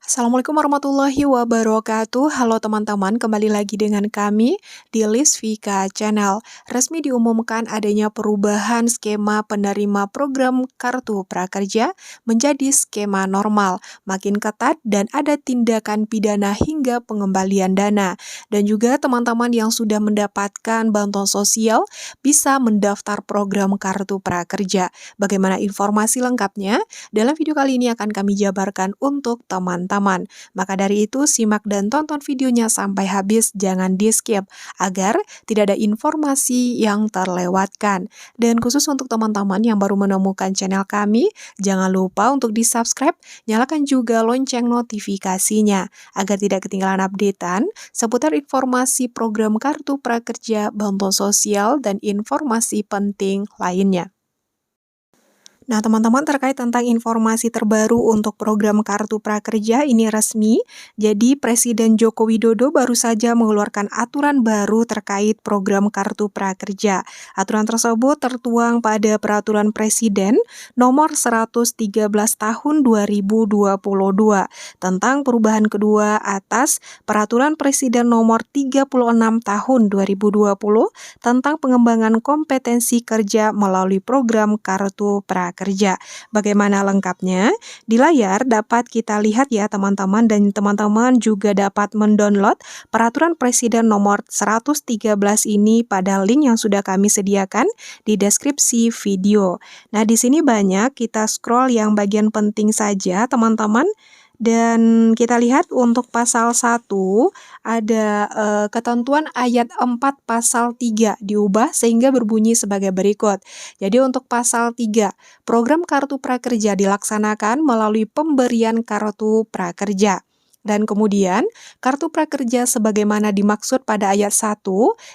Assalamualaikum warahmatullahi wabarakatuh. Halo teman-teman, kembali lagi dengan kami di Lisvika Channel. Resmi diumumkan adanya perubahan skema penerima program Kartu Prakerja menjadi skema normal, makin ketat dan ada tindakan pidana hingga pengembalian dana. Dan juga teman-teman yang sudah mendapatkan bantuan sosial bisa mendaftar program Kartu Prakerja. Bagaimana informasi lengkapnya? Dalam video kali ini akan kami jabarkan untuk teman-teman. Maka dari itu, simak dan tonton videonya sampai habis, jangan di-skip, agar tidak ada informasi yang terlewatkan. Dan khusus untuk teman-teman yang baru menemukan channel kami, jangan lupa untuk di-subscribe, nyalakan juga lonceng notifikasinya, agar tidak ketinggalan updatean seputar informasi program Kartu Prakerja, bantuan sosial, dan informasi penting lainnya. Nah, teman-teman, terkait tentang informasi terbaru untuk program Kartu Prakerja ini resmi. Jadi, Presiden Joko Widodo baru saja mengeluarkan aturan baru terkait program Kartu Prakerja. Aturan tersebut tertuang pada Peraturan Presiden Nomor 113 Tahun 2022 tentang perubahan kedua atas Peraturan Presiden Nomor 36 Tahun 2020 tentang pengembangan kompetensi kerja melalui program Kartu Prakerja. Bagaimana lengkapnya? Di layar dapat kita lihat ya teman-teman, dan teman-teman juga dapat mendownload Peraturan Presiden Nomor 113 ini pada link yang sudah kami sediakan di deskripsi video. Nah, di sini banyak, kita scroll yang bagian penting saja teman-teman. Dan kita lihat untuk pasal 1 ada ketentuan ayat 4 pasal 3 diubah sehingga berbunyi sebagai berikut. Jadi untuk pasal 3, program Kartu Prakerja dilaksanakan melalui pemberian Kartu Prakerja. Dan kemudian, Kartu Prakerja sebagaimana dimaksud pada ayat 1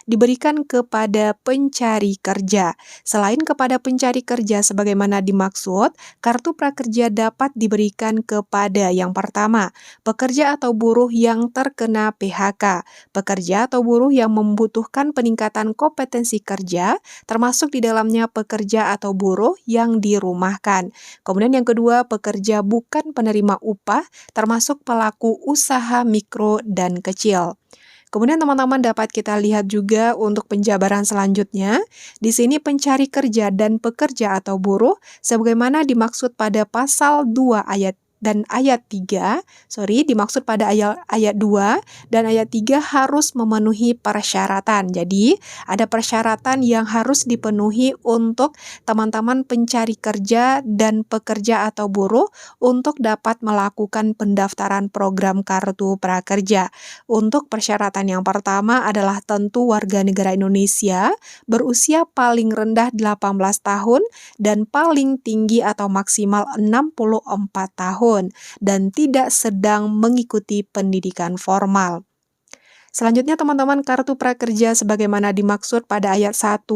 diberikan kepada pencari kerja. Selain kepada pencari kerja sebagaimana dimaksud, Kartu Prakerja dapat diberikan kepada yang pertama, pekerja atau buruh yang terkena PHK, pekerja atau buruh yang membutuhkan peningkatan kompetensi kerja, termasuk di dalamnya pekerja atau buruh yang dirumahkan. Kemudian yang kedua, pekerja bukan penerima upah, termasuk pelaku usaha mikro dan kecil. Kemudian teman-teman dapat kita lihat juga untuk penjabaran selanjutnya. Di sini pencari kerja dan pekerja atau buruh sebagaimana dimaksud pada pasal 2 ayat 3, dimaksud pada ayat 2 dan ayat 3 harus memenuhi persyaratan. Jadi, ada persyaratan yang harus dipenuhi untuk teman-teman pencari kerja dan pekerja atau buruh untuk dapat melakukan pendaftaran program Kartu Prakerja. Untuk persyaratan yang pertama adalah tentu warga negara Indonesia, berusia paling rendah 18 tahun dan paling tinggi atau maksimal 64 tahun. Dan tidak sedang mengikuti pendidikan formal. Selanjutnya teman-teman, Kartu Prakerja sebagaimana dimaksud pada ayat 1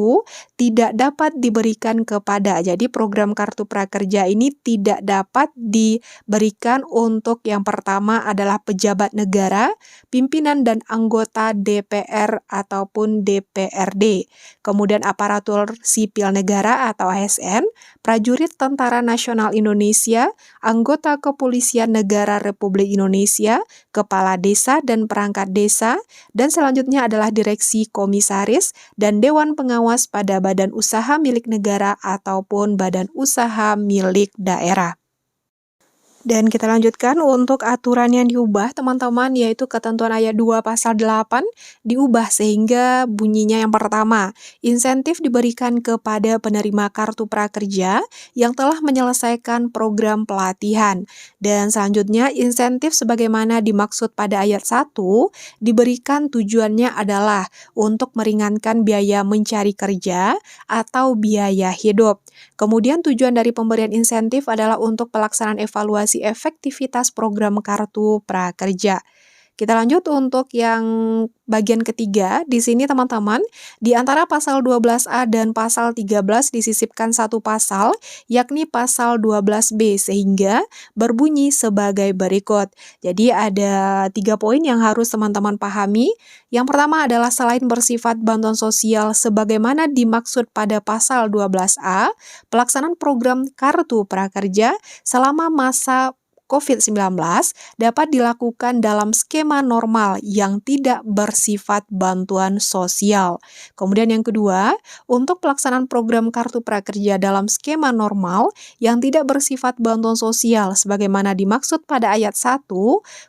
tidak dapat diberikan kepada. Jadi program Kartu Prakerja ini tidak dapat diberikan untuk yang pertama adalah pejabat negara, pimpinan dan anggota DPR ataupun DPRD. Kemudian aparatur sipil negara atau ASN, prajurit Tentara Nasional Indonesia, anggota Kepolisian Negara Republik Indonesia, kepala desa dan perangkat desa, dan selanjutnya adalah direksi, komisaris, dan dewan pengawas pada badan usaha milik negara ataupun badan usaha milik daerah. Dan kita lanjutkan untuk aturan yang diubah teman-teman, yaitu ketentuan ayat 2 pasal 8 diubah sehingga bunyinya yang pertama, insentif diberikan kepada penerima Kartu Prakerja yang telah menyelesaikan program pelatihan. Dan selanjutnya insentif sebagaimana dimaksud pada ayat 1 diberikan tujuannya adalah untuk meringankan biaya mencari kerja atau biaya hidup. Kemudian tujuan dari pemberian insentif adalah untuk pelaksanaan evaluasi efektivitas program Kartu Prakerja. Kita lanjut untuk yang bagian ketiga. Di sini teman-teman, di antara pasal 12A dan pasal 13 disisipkan satu pasal, yakni pasal 12B, sehingga berbunyi sebagai berikut. Jadi ada 3 poin yang harus teman-teman pahami. Yang pertama adalah selain bersifat bantuan sosial sebagaimana dimaksud pada pasal 12A, pelaksanaan program Kartu Prakerja selama masa COVID-19 dapat dilakukan dalam skema normal yang tidak bersifat bantuan sosial. Kemudian yang kedua, untuk pelaksanaan program Kartu Prakerja dalam skema normal yang tidak bersifat bantuan sosial sebagaimana dimaksud pada ayat 1,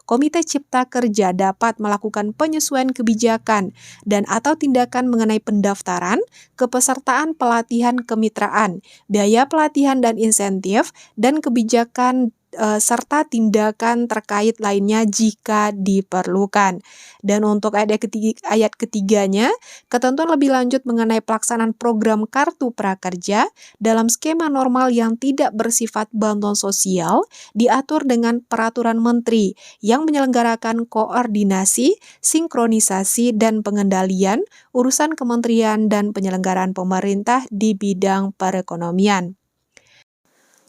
Komite Cipta Kerja dapat melakukan penyesuaian kebijakan dan atau tindakan mengenai pendaftaran, kepesertaan pelatihan kemitraan, biaya pelatihan dan insentif, dan kebijakan serta tindakan terkait lainnya jika diperlukan. Dan untuk ayat ketiganya, ketentuan lebih lanjut mengenai pelaksanaan program Kartu Prakerja dalam skema normal yang tidak bersifat bantuan sosial diatur dengan peraturan menteri yang menyelenggarakan koordinasi, sinkronisasi, dan pengendalian urusan kementerian dan penyelenggaraan pemerintah di bidang perekonomian.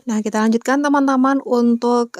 Nah, kita lanjutkan teman-teman untuk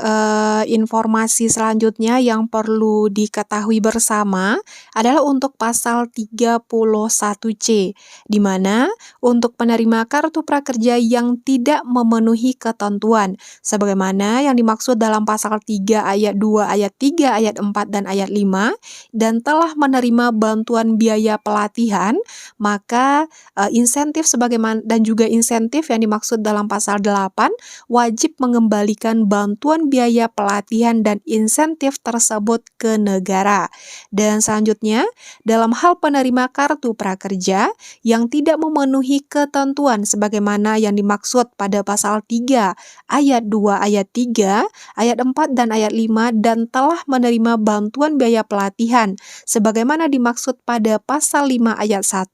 informasi selanjutnya yang perlu diketahui bersama adalah untuk pasal 31C, di mana untuk penerima kartu prakerja yang tidak memenuhi ketentuan, sebagaimana yang dimaksud dalam pasal 3 ayat 2, ayat 3, ayat 4, dan ayat 5, dan telah menerima bantuan biaya pelatihan, maka insentif sebagaimana dan juga insentif yang dimaksud dalam pasal 8 wajib mengembalikan bantuan biaya pelatihan dan insentif tersebut ke negara. Dan selanjutnya, dalam hal penerima kartu prakerja yang tidak memenuhi ketentuan sebagaimana yang dimaksud pada pasal 3 ayat 2, ayat 3, ayat 4, dan ayat 5 dan telah menerima bantuan biaya pelatihan sebagaimana dimaksud pada pasal 5 ayat 1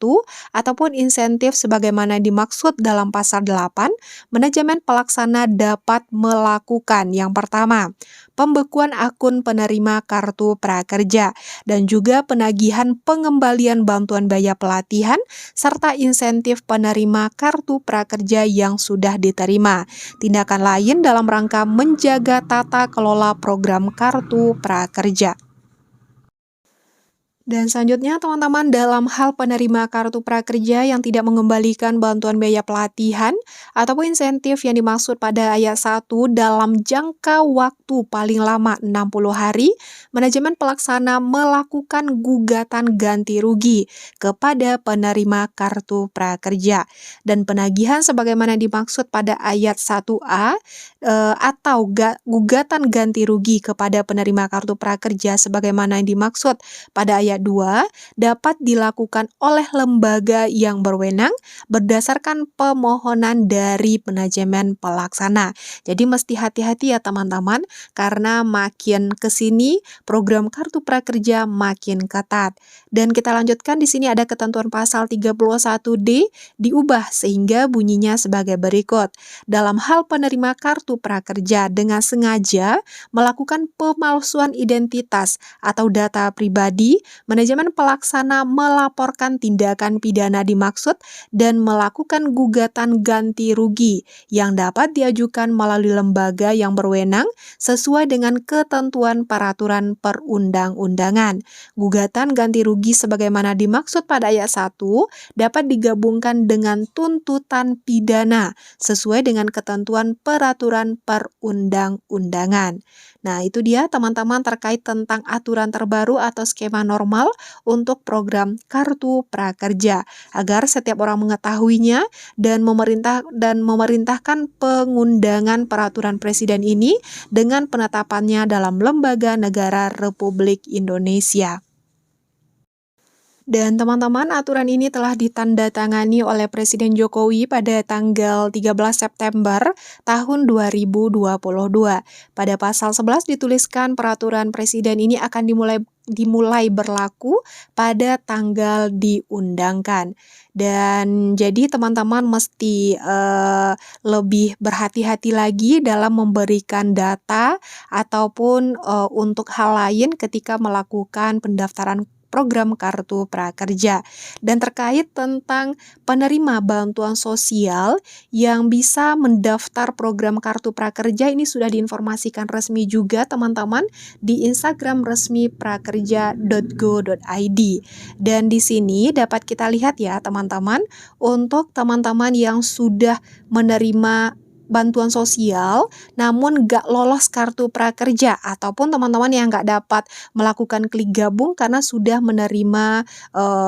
ataupun insentif sebagaimana dimaksud dalam pasal 8, manajemen pelaksana dapat melakukan yang pertama, pembekuan akun penerima kartu prakerja dan juga penagihan pengembalian bantuan biaya pelatihan serta insentif penerima kartu prakerja yang sudah diterima. Tindakan lain dalam rangka menjaga tata kelola program kartu prakerja. Dan selanjutnya teman-teman, dalam hal penerima kartu prakerja yang tidak mengembalikan bantuan biaya pelatihan ataupun insentif yang dimaksud pada ayat 1 dalam jangka waktu paling lama 60 hari, manajemen pelaksana melakukan gugatan ganti rugi kepada penerima kartu prakerja. Dan penagihan sebagaimana dimaksud pada ayat 1A atau gugatan ganti rugi kepada penerima kartu prakerja sebagaimana yang dimaksud pada ayat 2 dapat dilakukan oleh lembaga yang berwenang berdasarkan permohonan dari manajemen pelaksana. Jadi mesti hati-hati ya teman-teman, karena makin ke sini program kartu prakerja makin ketat. Dan kita lanjutkan, di sini ada ketentuan pasal 31D diubah sehingga bunyinya sebagai berikut. Dalam hal penerima kartu prakerja dengan sengaja melakukan pemalsuan identitas atau data pribadi, manajemen pelaksana melaporkan tindakan pidana dimaksud dan melakukan gugatan ganti rugi yang dapat diajukan melalui lembaga yang berwenang sesuai dengan ketentuan peraturan perundang-undangan. Gugatan ganti rugi sebagaimana dimaksud pada ayat 1 dapat digabungkan dengan tuntutan pidana sesuai dengan ketentuan peraturan perundang-undangan. Nah, itu dia teman-teman terkait tentang aturan terbaru atau skema normal untuk program Kartu Prakerja, agar setiap orang mengetahuinya dan memerintahkan pengundangan peraturan presiden ini dengan penetapannya dalam lembaga negara Republik Indonesia. Dan teman-teman, aturan ini telah ditandatangani oleh Presiden Jokowi pada tanggal 13 September tahun 2022. Pada pasal 11 dituliskan peraturan presiden ini akan dimulai berlaku pada tanggal diundangkan. Dan jadi teman-teman mesti lebih berhati-hati lagi dalam memberikan data ataupun untuk hal lain ketika melakukan pendaftaran program Kartu Prakerja. Dan terkait tentang penerima bantuan sosial yang bisa mendaftar program Kartu Prakerja, ini sudah diinformasikan resmi juga teman-teman di Instagram resmi prakerja.go.id. Dan di sini dapat kita lihat ya teman-teman, untuk teman-teman yang sudah menerima bantuan sosial namun nggak lolos kartu prakerja, ataupun teman-teman yang nggak dapat melakukan klik gabung karena sudah menerima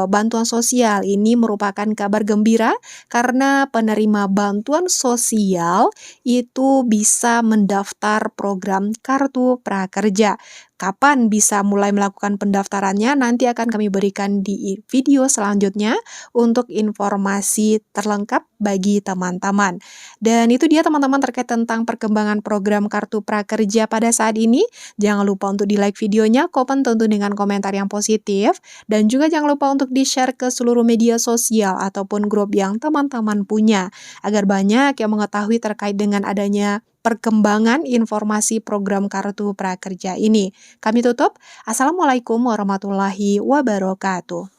bantuan sosial. Ini merupakan kabar gembira karena penerima bantuan sosial itu bisa mendaftar program kartu prakerja. Kapan bisa mulai melakukan pendaftarannya? Nanti akan kami berikan di video selanjutnya untuk informasi terlengkap bagi teman-teman. Dan itu dia teman-teman terkait tentang perkembangan program kartu prakerja pada saat ini. Jangan lupa untuk di-like videonya, komen tentu dengan komentar yang positif, dan juga jangan lupa untuk di-share ke seluruh media sosial ataupun grup yang teman-teman punya, agar banyak yang mengetahui terkait dengan adanya perkembangan informasi program kartu prakerja ini. Kami tutup. Assalamualaikum warahmatullahi wabarakatuh.